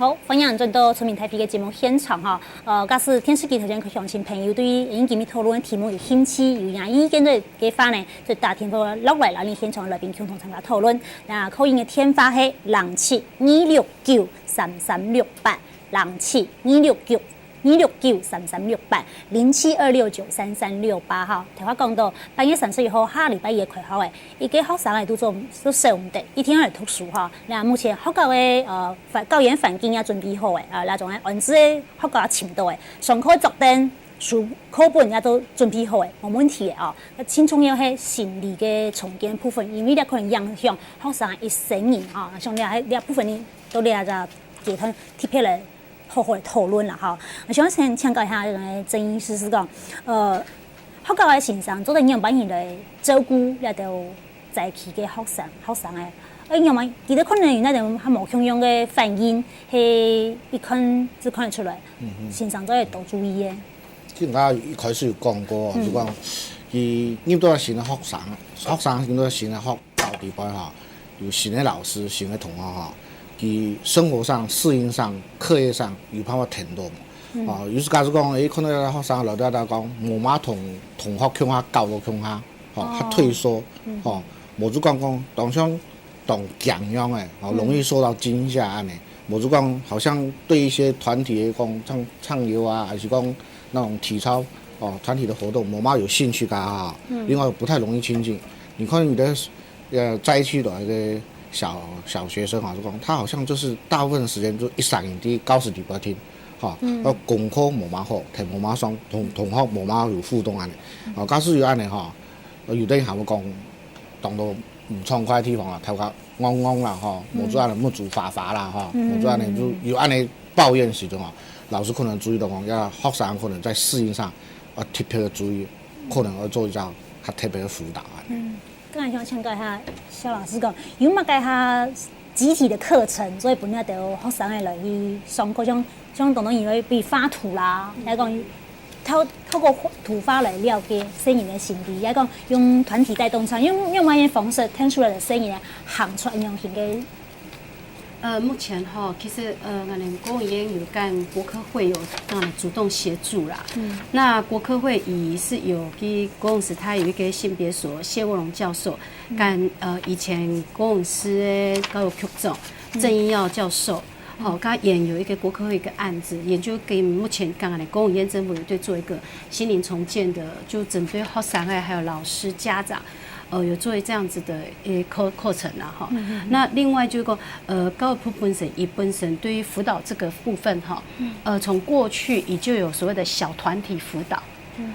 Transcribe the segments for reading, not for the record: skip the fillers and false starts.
好，欢迎转到村民台北嘅节目现场哈。假使电视机头前相信朋友对于已经今日讨论的题目有兴趣，有影意见的嘅话呢，就打电话落来，让你现场来宾共同参加讨论。那扣音嘅电话係072693368269072693368072693368哈。头话讲到8月31號下禮拜一開學嘅，依家學生嚟都上唔得，一天嚟讀書哈。那目前學校嘅教研環境也準備好嘅，那種嘅安置嘅學校也簽到嘅，上課作燈、書課本也都準備好嘅，冇問題嘅哦。輕重要係心理嘅重建部分，因為你可能影響學生一生年啊，像你部分你都你就集團貼起嚟。好好的討論啦，哈！我想先請教一下鄭醫師是講，學校嘅先生做得樣板型來照顧那條在期嘅學生嘅，樣板記得可能有那種還冇相樣嘅反應，係一看就看得出來，先生都係多注意嘅。即係我一開始有講過，就講佢入到新嘅學生入到新嘅學校地方嚇，有新嘅老師、新嘅同學嚇。佢生活上、適應上、課業上有辦法挺多嘛？有時假如講，可能有學生老啲講，冇乜同學傾下教到傾下，較退縮，冇就講當像當強樣嘅，容易受到驚嚇安尼。冇就講，好像對一些團體講，像唱遊啊，還是講那種體操團體的活動，冇乜有興趣㗎，另外不太容易親近。你看你的在一起的那個。小學生就講，他好像就是大部分時間就一上啲教室裏邊聽，功課冇乜好，題冇乜爽，同學冇乜有互動安尼。假使有安尼有啲人會講，當到唔暢快嘅地方啊，頭殼嗡啦冇做安尼冇做發啦冇做安尼就有安尼抱怨時陣老師可能注意到講，要學生可能在適應上特別嘅注意，可能要做一下較特別嘅輔導剛才想請教一下蕭老師講，有冇計下集體的課程，所以本來就學生嚟去上嗰種當當因為比畫圖啦，嚟講透過圖畫嚟了解生人的心理，嚟講用團體帶動場，用乜嘢方式聽出來的聲音行出一樣型嘅。目前其實我們公務員有跟國科會有主動協助啦。那國科會是有給公務司，他有一個性別所謝沃榮教授，跟以前公務司的教育局長鄭英耀教授，他也有一個國科會一個案子，研究給目前剛剛的公務員政府有對做一個心靈重建的，就針對學生還有老師家長。有做這樣子的課程啦，哈。那另外就是教育部本身對於輔導這個部分哈，從過去已就有所謂的小團體輔導。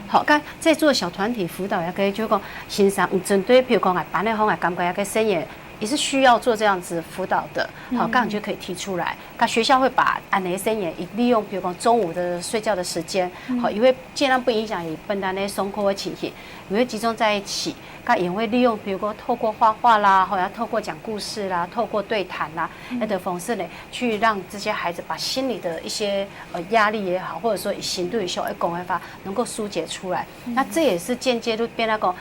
好，在做小團體輔導，也可以就是講先生針對，譬如講班內方感覺一個生意。也是需要做這樣子輔導的，好，剛好就可以提出來。那學校會把安內生也利用，比如講中午的睡覺的時間，好，因為盡量不影響以本單的生活的情形，也會集中在一起。他也會利用，比如說透過畫畫啦，或者透過講故事啦，透過對談啦，的方式呢，去讓這些孩子把心理的一些壓力也好，或者說以行動與小講辦法能夠疏解出來。那這也是間接都變那個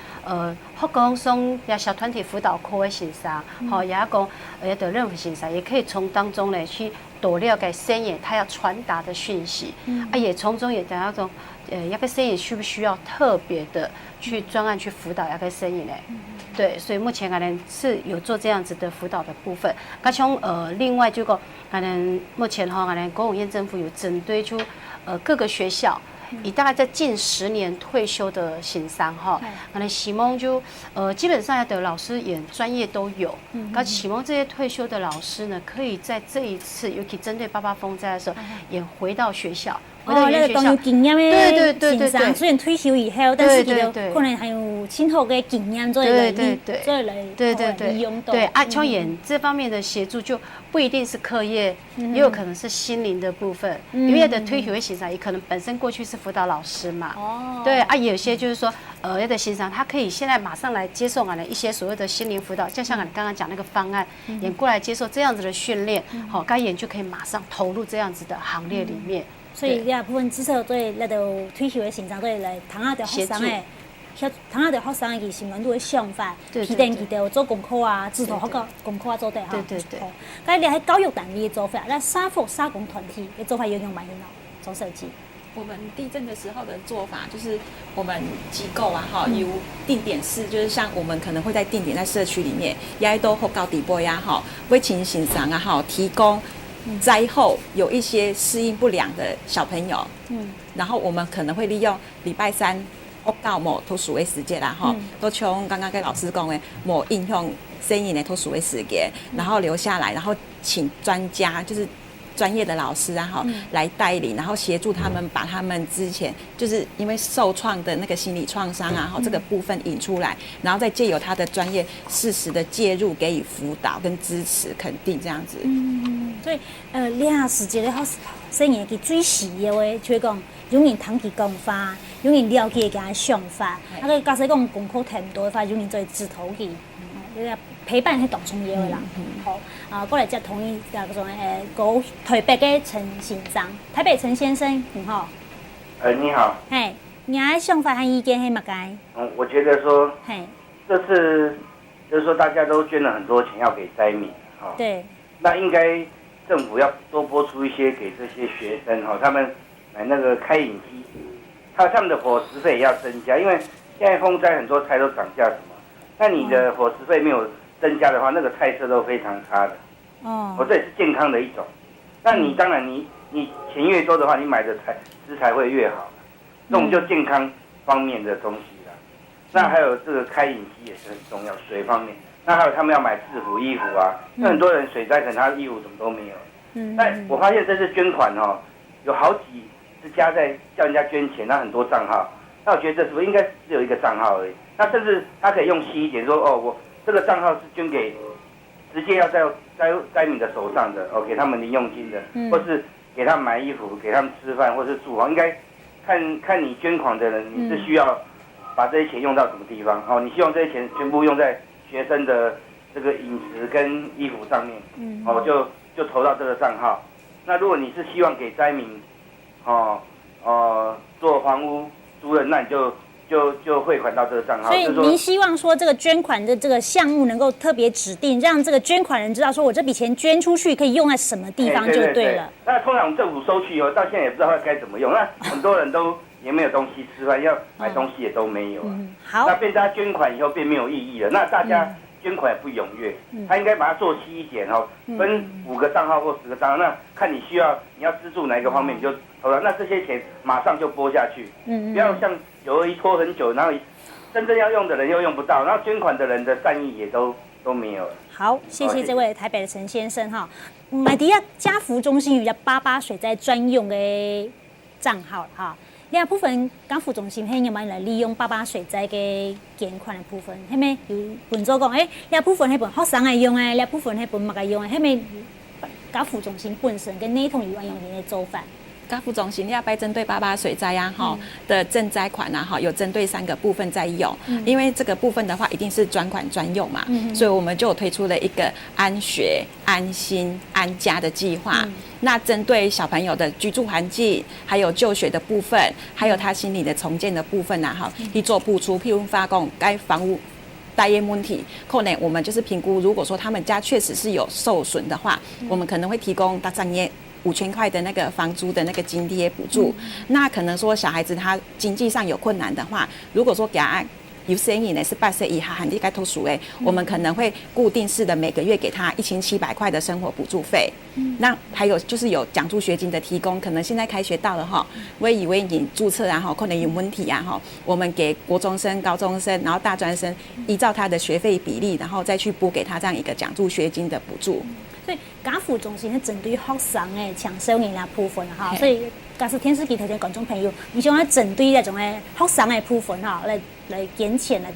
學講送呀小團體輔導課的先生。好，也講也的任何形式，也可以從當中呢去多了解生意他要傳達的訊息，也從中也講那種一個生意需不需要特別的去專案去輔導一個生意呢？對，所以目前可能是有做這樣子的輔導的部分。加上另外就講可能目前可能公務員政府有針對就各個學校。以大概在近10年退休的先生可能希望就基本上的老師也專業都有，希望這些退休的老師呢，可以在這一次，尤其針對8·8風災的時候，也回到學校。那個當有經驗的先生，雖然退休以後，但是佢可能還有親後的經驗做來利用到。對，像演這方面的協助，就不一定是課業，也有可能是心靈的部分。因為的退休的先生，也可能本身過去是輔導老師嘛。對也有些就是說，有的先生他可以現在馬上來接受我們一些所謂的心靈輔導，就像我們剛剛講那個方案，演過來接受這樣子的訓練，好，該演就可以馬上投入這樣子的行列裡面。所以呢部分至少對那個退休的先生對來談下條學生誒通下着学生的心软度的想法，对提点记得做功课啊，指导好个功课啊做对哈。对。该你喺教育单位的做法，那社福社工团体的做法有用蛮用做设计。我们地震的时候的做法，就是我们机构啊，有定点式，就是像我们可能会在定点在社区里面，也都或高底波呀，为情形上啊，提供灾后有一些适应不良的小朋友，然后我们可能会利用礼拜三到某图书的时间啦，都像刚刚跟老师讲的某应用声音的图书的时间，然后留下来，然后请专家就是专业的老师啊，来带领，然后协助他们把他们之前就是因为受创的那个心理创伤啊，这个部分引出来，然后再借由他的专业适时的介入，给予辅导跟支持肯定这样子。所以你下时节咧好生意佢最实嘅话，就是讲有人通去讲法，有人了解佢嘅想法，个假使讲功课睇唔到嘅话，有人做指头去。陪伴係當重要嘅啦，好過嚟接同意嗰種個台北嘅陳先生，台北陳先生，你好。你好。你嘅想法和意見係乜嘢？我覺得說，這次就是說大家都捐了很多錢要給災民，對。那應該政府要多撥出一些給這些學生，他們買那個開飲機，還有他們的伙食費也要增加，因為現在風災很多菜都漲價什麼。那你的伙食費沒有增加的話，那個菜色都非常差的。這也是健康的一種。那你當然你錢越多的話，你買的食材會越好。這種就健康方面的東西啦。那還有這個開飲機也是很重要，水方面。那還有他們要買制服衣服啊，那很多人水災可能他的衣服什麼都沒有。但我發現這次捐款有好幾是加在叫人家捐錢，那很多賬號。那我覺得這是不是應該只有一個賬號而已？那甚至他可以用細一點說，我這個賬號是捐給直接要在災民的手上的，給他們零用金的，或是給他們買衣服、給他們吃飯，或是住房，應該看你捐款的人，你是需要把這些錢用到什麼地方？你希望這些錢全部用在學生的這個飲食跟衣服上面，就投到這個賬號。那如果你是希望給災民，做房屋租人，那你就汇款到这个账号。所以您希望说这个捐款的这个项目能够特别指定，让这个捐款人知道说我这笔钱捐出去可以用在什么地方就对了。那通常政府收去以后，到现在也不知道该怎么用。那很多人都也没有东西吃饭，要买东西也都没有。好，那变大家捐款以后变没有意义了。那大家捐款也不踊跃，他应该把它做细一点分5个账号或10个账号。那看你要资助哪一个方面，你就投了。那这些钱马上就拨下去，不要像921拖很久，然后真正要用的人又用不到，然后捐款的人的善意也都没有了。好，谢谢这位台北的陈先生哈。买底下家福中心有88水灾专用的账号哈。另外部分家福中心，迄有冇来利用88水灾嘅捐款的部分？迄咪有分做讲，另部分迄本學生愛用嘅，另部分迄本唔愛用嘅，迄咪家福中心本身跟內同有按用嘅做法。家福中心要被针对88水灾的赈灾款有针对3个部分在用，因为这个部分的话一定是专款专用嘛，所以我们就推出了一个安学、安心、安家的计划。那针对小朋友的居住环境，还有就学的部分，还有他心理的重建的部分去做付出，譬如发讲该房屋待业问题，可能我们就是评估，如果说他们家确实是有受损的话，我们可能会提供大商业5000块的那个房租的那个津贴补助。那可能说小孩子他经济上有困难的话，如果说给他有生以内18岁以下含地该投属我们可能会固定式的每个月给他1700块的生活补助费。那还有就是有奖助学金的提供，可能现在开学到了我以为你注册可能有问题我们给国中生、高中生，然后大专生依照他的学费比例，然后再去拨给他这样一个奖助学金的补助。所以家福中心是针对学生的抢收人那部分所以假使天使给提前观众朋友，你想要针对那种学生的部分来捐钱来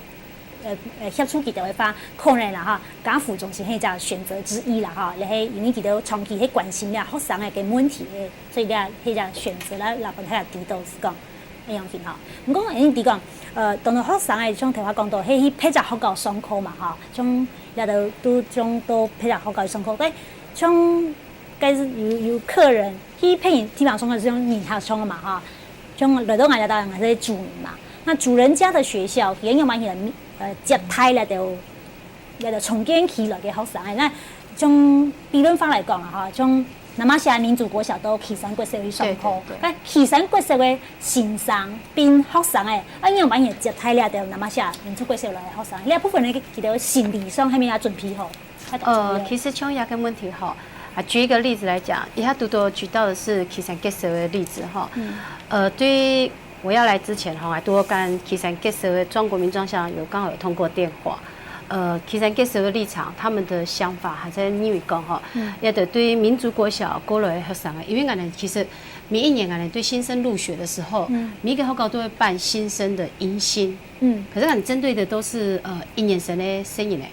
协助佢哋发可能啦家福中心係一個選擇之一啦你係因為佢哋長期係關心啦學生嘅問題所以你係一個選擇啦，本睇下指導是講一樣件唔講已經講當到學生嘅像頭先講到係配合學校上課嘛像也都將都配合學校上課，但像該有客人去配合上課是用年學上嘅嘛像來到我哋當然係住民嘛。那主人家的学校，也有蛮人接待了就重建起来嘅学生诶。那从比论法来讲啊，哈，从那么些民族国小都岐山国小去上课，但岐山国小的先生并学生诶，有蛮人接待了就那么些民族国小来学生，呢部分呢，其实心理上还没有准备好。其实从牙根问题哈。举一个例子来讲，以下多多举到的是岐山结社的例子哈。对于我要来之前哈，还多跟岐山结社的中国民专校刚好有通过电话。岐山结社的立场，他们的想法还在你为讲哈，也得对民族国小过来学生啊，因为俺们其实每一年俺们对新生入学的时候，每一个学校都会办新生的迎新，可是俺针对的都是1年生的生意嘞。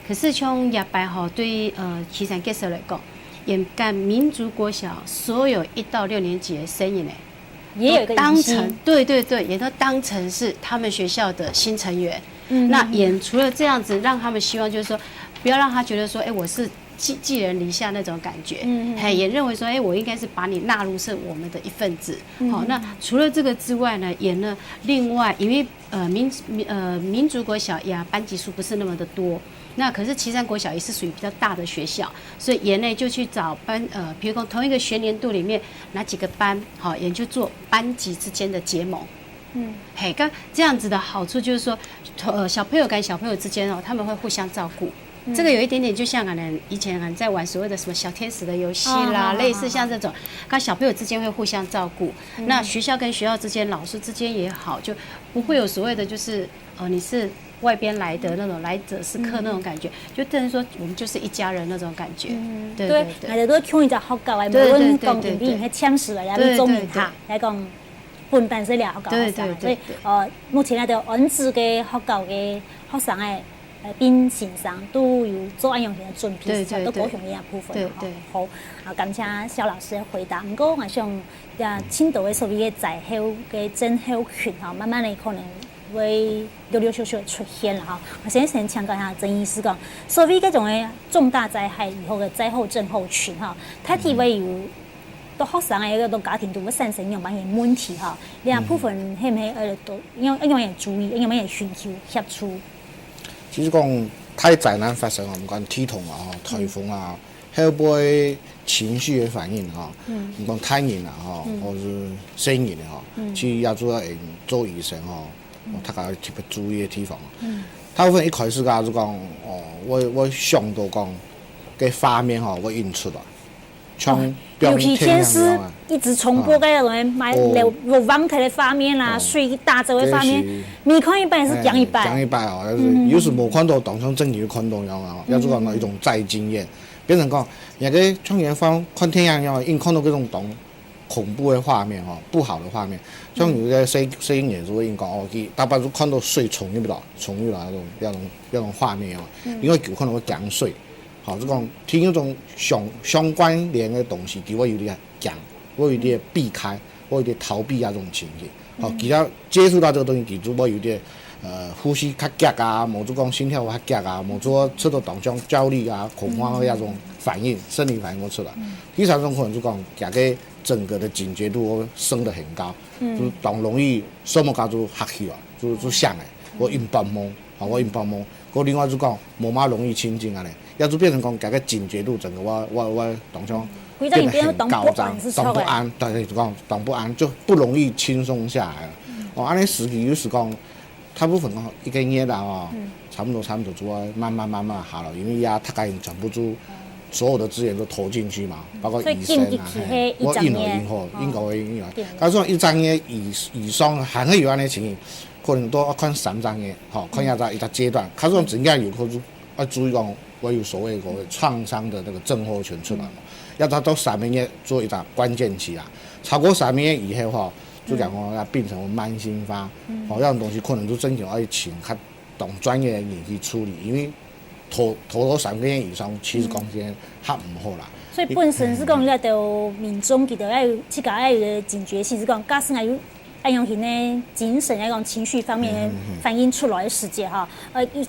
可是从亚白哈对岐山结社来讲。也干民族国小所有1到6年级的生意呢，也有一个当成对，也都当成是他们学校的新成员。那也除了这样子，让他们希望就是说，不要让他觉得说，我是寄人篱下那种感觉。也认为说，我应该是把你纳入是我们的一份子。好，那除了这个之外呢，也呢，另外因为民族国小呀，班级数不是那么的多。那可是岐山国小也是属于比较大的学校，所以研内就去找比如说同一个学年度里面哪几个班，好，也就做班级之间的结盟。这样子的好处就是说，小朋友跟小朋友之间他们会互相照顾。这个有一点点就像以前在玩所谓的什么小天使的游戏啦，类似像这种，跟小朋友之间会互相照顾。那学校跟学校之间，老师之间也好，就不会有所谓的就是你是。外边来的那种来者是客那种感觉，就等于说我们就是一家人那种感觉。对，大家都听一只学校的，无论讲电比去签署来去中意他来讲，分担是了学校学生。所以目前就安置嘅学校嘅学生诶，并线上都有做安样型的准备，都高雄嘅部分。对，好，感谢肖老师的回答。不过我想，青岛嘅所谓嘅在校嘅增校群慢慢的可能。会陆陆续续的出现了哈。我先强调一下，曾医师讲，所谓这种的重大灾害以后的灾后症候群哈，它体会有都学生的一个都家庭都会产生有蛮些问题哈。两部分係唔係都因為注意，因為尋求協助。其實講太災難發生，我們講天同啊、颱風啊，會不會情緒的反應哈？唔講太熱啊哈，或是生熱的哈，其實要做醫生哈。大家特別注意的地方，大部分一開始就講，我想到講，嘅畫面我印出來，像尤其電視一直重播嘅那種買流網台的畫面啦，水打走的畫面，每看一擺是講一擺。講一擺哦，有時冇看到當場真嘅看到樣啊，要做講一種再經驗，變成講，人家創業方看天樣，因看到嗰種恐怖的畫面不好的畫面，像有些攝影也是會講大把都看到水衝入來那種畫面因為有可能會驚水，好，就講聽那種相關聯的東西，佢會有點驚，會有點避開，會有點逃避那種情形，好，其他接觸到這個東西，佢會有點呼吸較急啊，冇做講心跳較急啊，冇做出到當中焦慮啊、恐慌的那種反應，生理反應會出來。第三種可能就講個整個的警覺度升得很高，就當容易什麼家就嚇起了，就想的，我硬幫忙，我硬幫忙。個另外就講冇嘛容易親近啊咧，要就變成講個警覺度整個我當中變得很高漲，當不安，大家就講當不安就不容易輕鬆下來了。安尼實際有時講，大部分一個月啦差不多就會慢慢好了，因為也大概講不住。所有的資源都投進去嘛，包括醫生啊，我應該，但係一張嘢以上還會有安尼情形，可能都要看3張嘢，看一個階段。佢說真正有可能要注意講，我有所謂創傷的那個症候群出來嘛，要到3個月做一個關鍵期啊，超過3個月以後就講講要變成慢性發，那種東西可能就真正要請較懂專業的人去處理，因為。拖到3個月以上，其實講真較唔好啦。所以本身是講，你到民眾其實要有自家要有警覺性，是講加上有按用型的精神，要講情緒方面反映出來的世界哈。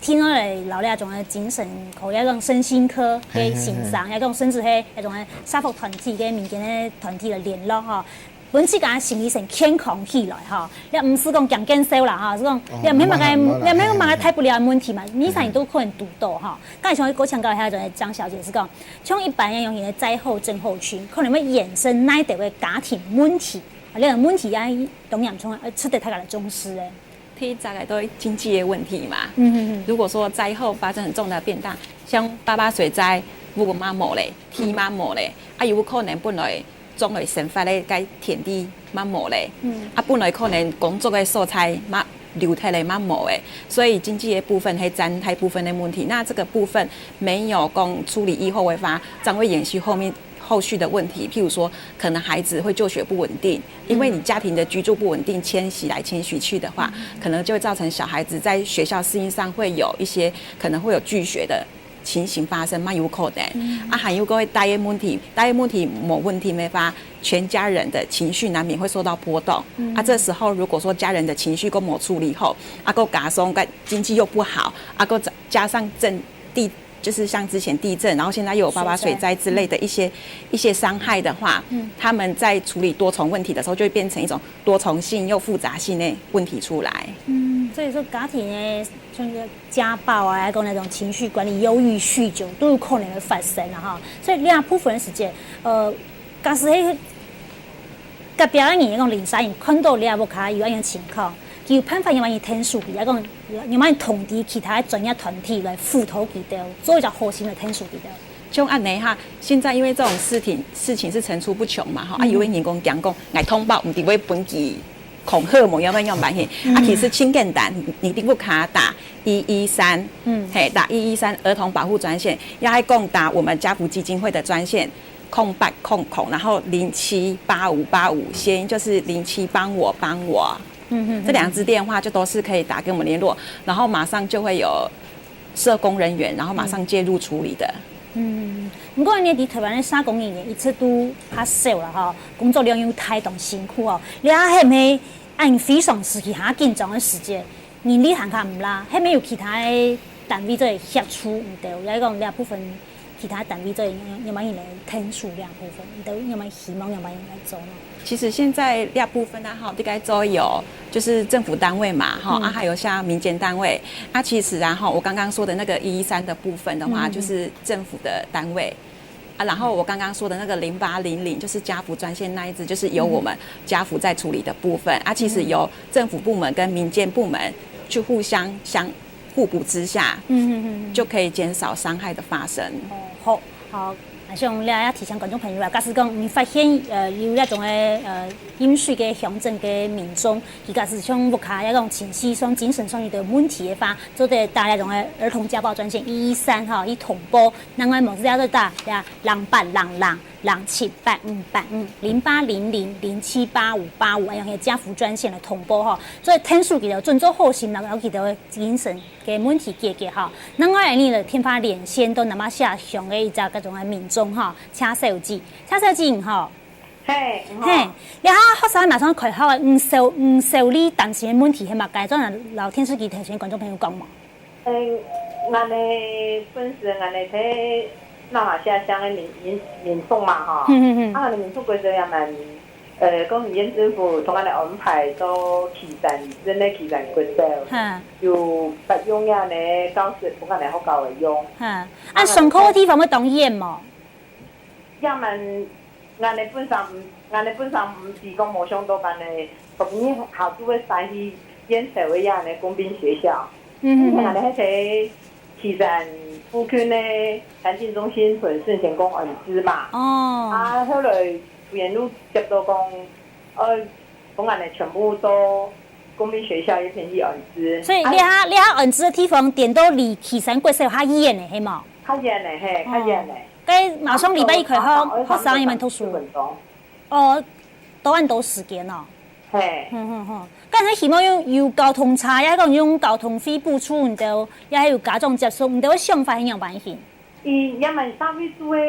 聽到嚟老咧種嘅精神科，要講身心科嘅線上，要講甚至係一種嘅社福團體嘅民間嘅團體嘅聯絡哈。本身甲心理上健康起来哈，你唔是讲强健瘦啦哈，是讲你唔免问个，你唔免问个太不了的问题嘛，你啥都可能读到哈。刚才像我强调一下，就是张小姐是讲，像一般人用的灾后症候群，可能会衍生哪一类的家庭问题，啊，你个问题啊，同样从出得太个重视诶。第一大概都经济的问题嘛。如果说灾后发生很重的变大，像爸爸水灾，如果妈冇咧，天妈冇咧，有可能本来种类生发咧，该田地妈冇咧，本来可能工作的素材妈留下来妈冇诶，所以经济的部分还占太部分的问题。那这个部分没有供处理以后会发，将会延续后续的问题，譬如说，可能孩子会就学不稳定，因为你家庭的居住不稳定，迁徙来迁徙去的话，可能就会造成小孩子在学校适应上会有一些可能会有拒学的情形发生，蛮有可能。还有个会大业问题某问题没发，全家人的情绪难免会受到波动。这时候如果说家人的情绪都没处理后，够加松经济又不好，够加上就是像之前地震，然后现在又有爸爸水灾之类的一些伤害的话，他们在处理多重问题的时候，就会变成一种多重性又复杂性的问题出来。所以说家庭的像家暴啊，还有那种情绪管理、忧郁、酗酒，都有可能会发生啊哈。所以两部分的时间，假使迄个表演员讲零三人看到你也无卡有样情况。有办法要伊天数比，讲要伊通知其他专业团体来辅导指导，做一个核心的天数指导。像按呢哈，现在因为这种事情是层出不穷嘛哈，有位员工讲来通报，唔伫位本地恐吓某样样版嘿，其实轻简单，你一定不卡打113，打113儿童保护专线，要还共打我们家福基金会的专线。0800，然后078585，谐音就是07帮我。这2支电话就都是可以打给我们联络，然后马上就会有社工人员，然后马上介入处理的。不过呢，伫台湾的3公里呢，一次都较少啦吼，工作量又太动辛苦哦。你还没按非常时期下紧张的时间，人力行卡唔啦，还没有其他的单位在协助唔对，来讲两部分。其他单位在有冇人来天数量部分，你都有冇希望有冇人来做呢？其实现在两部分啊，哈，大概都有，就是政府单位嘛，哈、还有像民间单位。其实然后我刚刚说的那个113的部分的话，就是政府的单位。然后我刚刚说的那个0800，就是家福专线那一支，就是由我们家福在处理的部分。其实由政府部门跟民间部门去互补之下，就可以减少伤害的发生。好，像我们提醒观众朋友啊，假使讲你发现有那种饮水嘅乡镇嘅民众，伊假使像目前那种情绪上、精神上有的问题的话，就得打那种儿童家暴专线113哈，以通报，另外某时要打08000785850800078585，用个家福专线来通报哈。所以天数记得遵做好心，然后记得精神嘅问题解决哈。另外呢，就天发连线都那么下上嘅一只各种民众哈，车手机哈。嘿，你学生马上开学的唔受理担心的问题，系嘛？该种老天书记提醒观众朋友讲嘛。俺哋本身俺哋睇那马下乡的民众嘛哈，俺哋民众规则也蛮讲县政府同俺哋安排到基站真的基站规则，有不用呀呢，教室帮俺哋好教的用。按上课的地方会当演嘛？也蛮。俺哋本身唔是讲冇想到俺哋昨年下主要使去演社会呀的工兵学校，俺哋喺基站附近的环境中心纯顺贤公恩师嘛，后来福源路接到讲，帮俺哋全部都工兵学校也偏去恩师。所以你恩师的地方点都离旗山国小较远的，系嘛？较远的嘿，较远的。该马上礼拜一开学，学生也们读书。都按多时间哦。嘿。刚才希望有交通差，也讲用交通费补助，唔到，也还有家长接送，唔到想法很样办法。也蛮单位组的，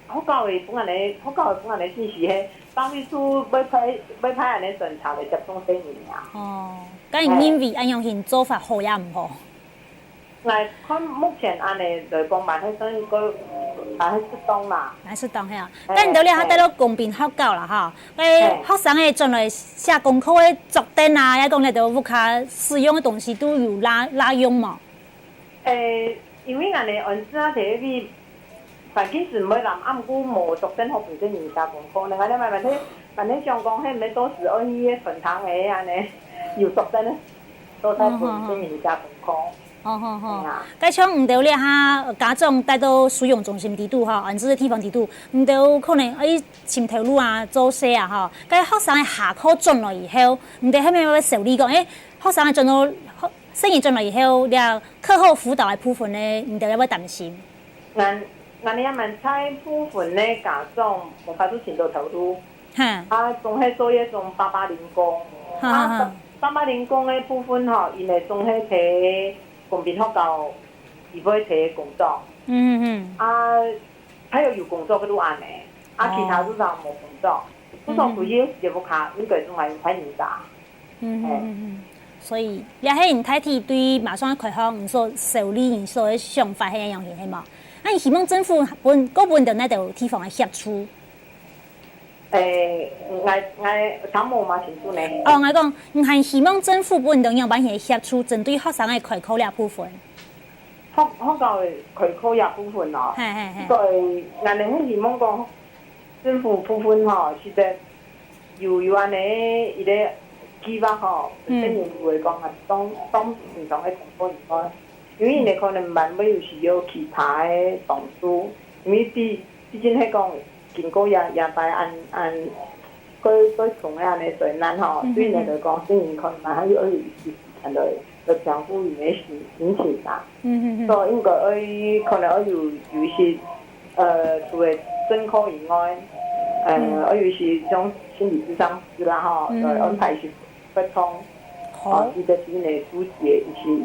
好教的帮人哋，好教的帮人哋信息嘿，单位组要派人哋巡查来接送生意啊。咁认为按样型做法好也唔好？看目前按嚟来讲，蛮迄种个还是东啦。还是当吓，但你到了还带到公平学校啦哈，学生诶将来写功课诶作文啊，也讲咧着物卡使用诶东西都有拉用嘛。因为俺哋按时啊，摕去环境是唔会人，啊，毋过无作文好本身人家功课，你看你万你上讲，迄咩都是按伊个纯糖诶安尼，有作文诶，都在本身人家功课。该像唔到咧哈，家长带到使用中心地度哈，安置的地方地度，唔到可能寻头路啊、做事啊哈。该学生的下课转来以后，唔得后面要受理讲，学生的转到生意转来以后，了课后辅导的部分咧，唔得要担心。俺哋一问猜部分咧，家长无法度寻到头路。从迄做迄种880工，880工的部分吼，因会从迄摕公平学校，伊要摕工作。还有工作个都安尼，其他都上无工作，不上主要也不卡，应该仲系睇人家。所以，你迄人太体对马上开放，你所受理你所的想法係一樣嘢係嘛？啊，希望政府嗰本到那度地方嚟協助。我参谋嘛清楚呢。我講，唔係希望政府本到樣辦嘢協助，針對學生嘅開考呢部分。學校嘅開考呢部分哦，所以我哋很希望講政府部分吼，實在有安尼伊個計劃吼，本身人會講係當唔同嘅同科以外，因為你可能萬尾有時有其他嘅同事，因為畢竟係講。經過也拜按佢從嘅安尼最難吼，對你嚟講，雖然可能還有時間來照顧伊嘅心情啦。所以應該可能有一些除了專科以外，有一些種心理諮商師啦吼，來安排一些溝通，伊個伊個疏解，一些伊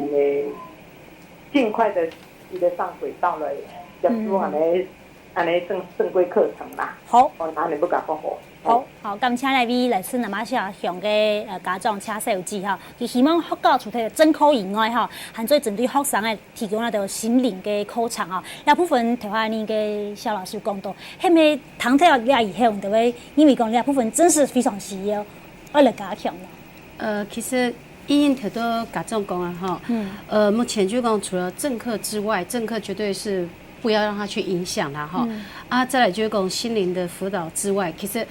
個盡快的伊個上軌道來協助安尼。安尼正規課程啦，好，我哪裡不甲講好，好，感謝呢位來自南馬小鄉嘅家長車小姐哈，佢希望學校除咗正課以外哈，還在針對學生嘅提供一條心靈嘅課程啊。有部分頭下呢嘅蕭老師講到，係咪堂聽了以後，就會因為講呢部分真是非常需要，我嚟加強啦。其實因頭都家長講啊哈，目前就講除了正課之外，正課絕對是。不要讓他去影響他哈，再來就是講心靈的輔導之外，其實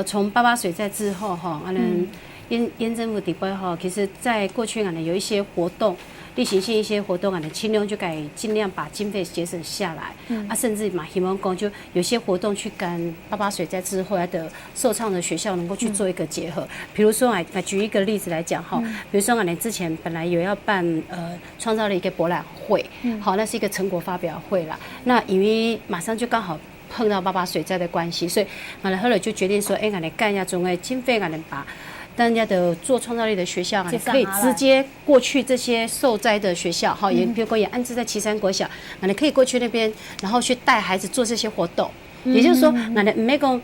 從88水災之後哈，縣政府地方哈，其實在過去有一些活動，例行性一些活動盡量就該盡量把經費節省下來，甚至嘛希望講就有些活動去跟88水災之後的受創的學校能夠去做一個結合，比如說舉一個例子來講哈，比如說之前本來有要辦創造了一個博覽會，好，那是一個成果發表會啦。那因為馬上就剛好碰到88水災的關係，所以後來就決定說，我們幹一下總嘅經費，我們把大家的做創造力的學校可以直接過去這些受災的學校，好，也比如說也安置在旗山國小，你可以過去那邊，然後去帶孩子做這些活動。也就是說，那你沒講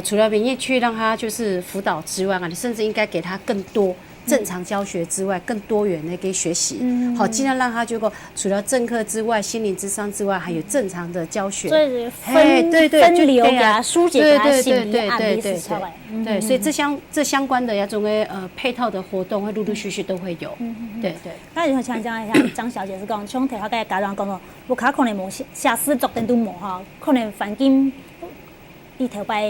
除了民意去讓他就是輔導之外，你甚至應該給他更多。正常教學之外，更多元的給學習，好，盡量讓他就個除了正課之外，心靈諮商之外，還有正常的教學。對，分流給他疏解給他心理安慰是出來。對，所以這相關的呀，種個配套的活動會陸陸續續都會有。對。那你想講一下，張小姐是講，像頭下嘅家長講到，無卡可能無下次作定都無哈，可能環境呢頭擺。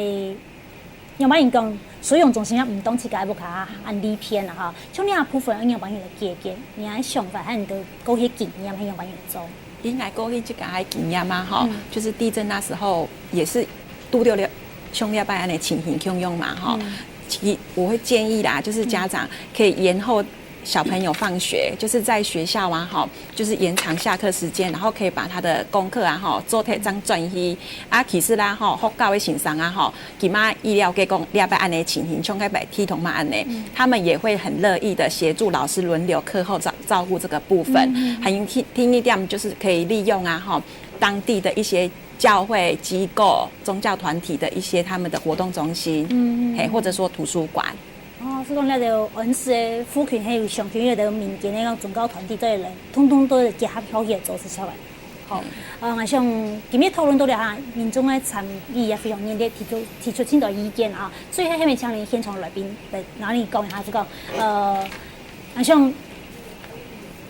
要把人講使用中心唔當自己不卡按理片啦哈，像你阿部分要把人嘅經驗，你阿想法還有嗰些經驗，還要把人做。應該過去這個還經驗嘛哈，就是地震那時候也是拄到了像你擺安的情形共用嘛哈，我會建議啦，就是家長可以延後。小朋友放學就是在學校啊，哈，就是延長下課時間，然後可以把他的功課啊，哈，做題章轉移啊，其實啦，哈，學校的先生啊，哈，佢媽醫療嘅講，你要安尼情形，像個白體同嘛安尼，他們也會很樂意的協助老師輪流課後照顧這個部分，還有聽一點就是可以利用啊，哈，當地的一些教會機構、宗教團體的一些他們的活動中心，或者說圖書館。所以講咧就安市嘅婦權還有上權嘅民間嘅宗教團體這類人，通通都結合起來做事出來。好，我想今日讨论到了哈，民众的参与也非常热烈，提出很多意见啊。所以下面请你现场来宾来哪里讲一下，就讲我想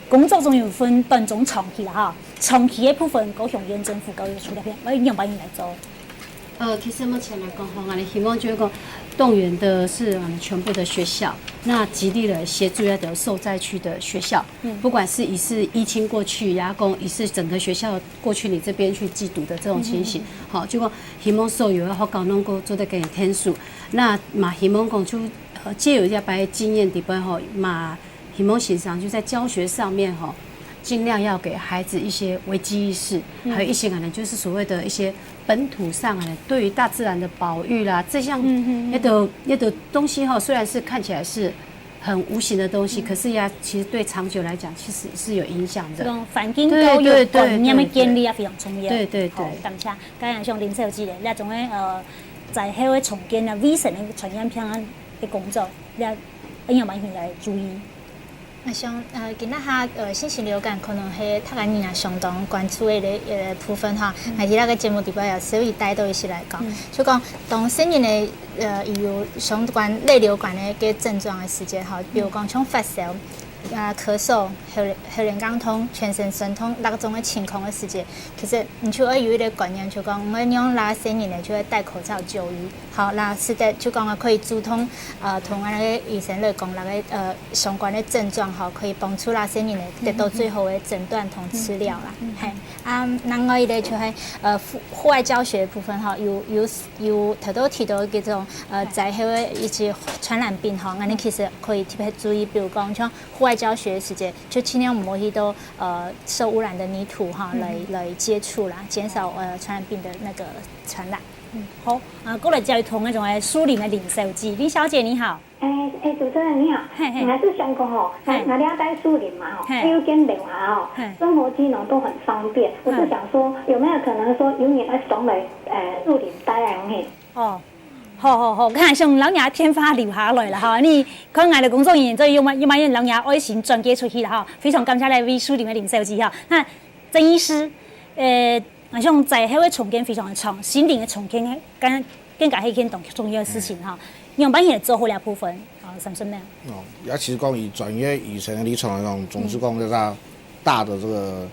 工作中有分短中长期啦哈，长期的部分高雄县政府教育处那边，我用帮你来做。其实目前来讲，我们希望就是讲动员的是我们全部的学校，那极力的协助的受灾区的学校，不管是疫情过去，然后也是整个学校过去你这边去寄读的这种情形，好，就讲希望所有的学校能够做得更天数，那嘛希望讲就借有一下白经验底边吼，嘛希望协商就在教学上面吼。尽量要给孩子一些危机意识，还有一些可能就是所谓的一些本土上对于大自然的保育啦，这项那的东西哈，虽然是看起来是很无形的东西，可是呀，其实对长久来讲，其实是有影响的。这种环境教育观念的建立也非常重要。对对对。好，感谢。刚才像林小姐咧，那种在迄个重建啊、卫生的传染病的工作，咧应用蛮去来注意。像今仔下新型流感可能係大家人也相當關注的部分哈。喺其他個節目裡邊有稍微帶到一些來講，就講當新人的有相關類流感的個症狀的時節哈，比如講像發燒、咳嗽、喉嚨痙痛、全身酸痛那種的情況的時節，其實你就要有一個觀念，就講我們用那新人呢就會戴口罩就醫。好，那是的，就講可以主動同那個醫生來講那個相關的症狀哈，可以幫助那些人得到最後的診斷同治療啦。係另外一個就係戶外教學的部分哈，有頭都提到嗰種在迄個一些傳染病哈，你其實可以特別注意，比如講像戶外教學的時間，就盡量唔好去到受污染的泥土哈來接觸啦，減少傳染病的那個傳染。好，過來教育同那種書裡的林小姐，林小姐你好。主持人你好，我还是想讲吼，我哋在树林嘛吼，还有跟人啊吼，生活机能都很方便。我是想说，有没有可能说由你来送来树林带来嘿？哦，好，看像老娘天发留下來啦哈，你看我的工作人員就用老娘愛心轉寄出去啦哈，非常感謝來為樹林的林小姐哈。那曾醫師，好像在迄個重建非常的長，心靈的重建更加係一件重要的事情哈。用幫嘢做好了部分是不是呢？也其實講以專業醫生的立場來講，總是講在大的這個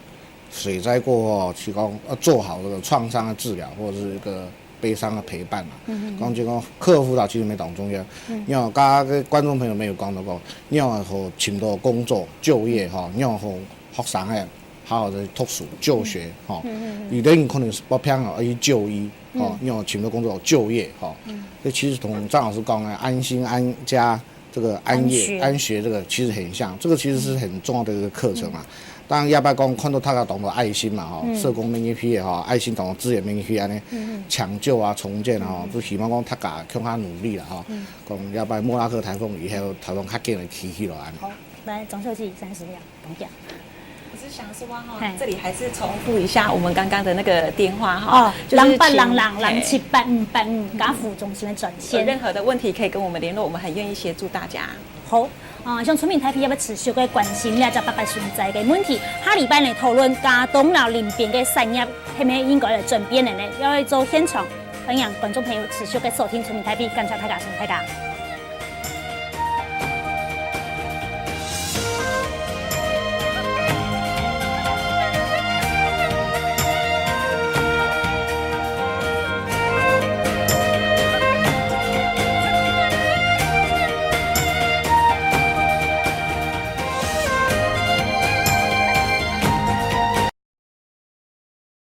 水災過後，去講要做好這個創傷的治療，或者是一個悲傷的陪伴嘛。講就講課後輔導其實沒當重要，因為剛剛觀眾朋友沒有講到過，你要和尋到工作就業哈，你要和學生嘅好好的讀書就學哈，有的人可能是不偏好而去就醫。你要尋到工作就業這其實同張老師講的安心安家這個安學這個其實很像，這個其實是很重要的一個課程嘛。當然，要不要講看到大家懂得愛心嘛社工免疫批的愛心懂得資源免疫批安尼搶救啊重建啊就希望講大家更加努力啦講要不然莫拉克颱風以後颱風較緊的起起落安。好，來總書記30秒，講講。我是想說哈，這裡還是重複一下我們剛剛的那個電話哈，就是0800078585家扶中心的專線，有任何的問題可以跟我們聯絡，我們很願意協助大家。好，像村民台要持續嘅關心咧，就800存在嘅問題，下禮拜嚟討論加東樓林邊嘅產業係咪應該嚟轉變嘅呢？要去做現場，歡迎觀眾朋友持續嘅收聽村民台，感謝大家，謝謝大家。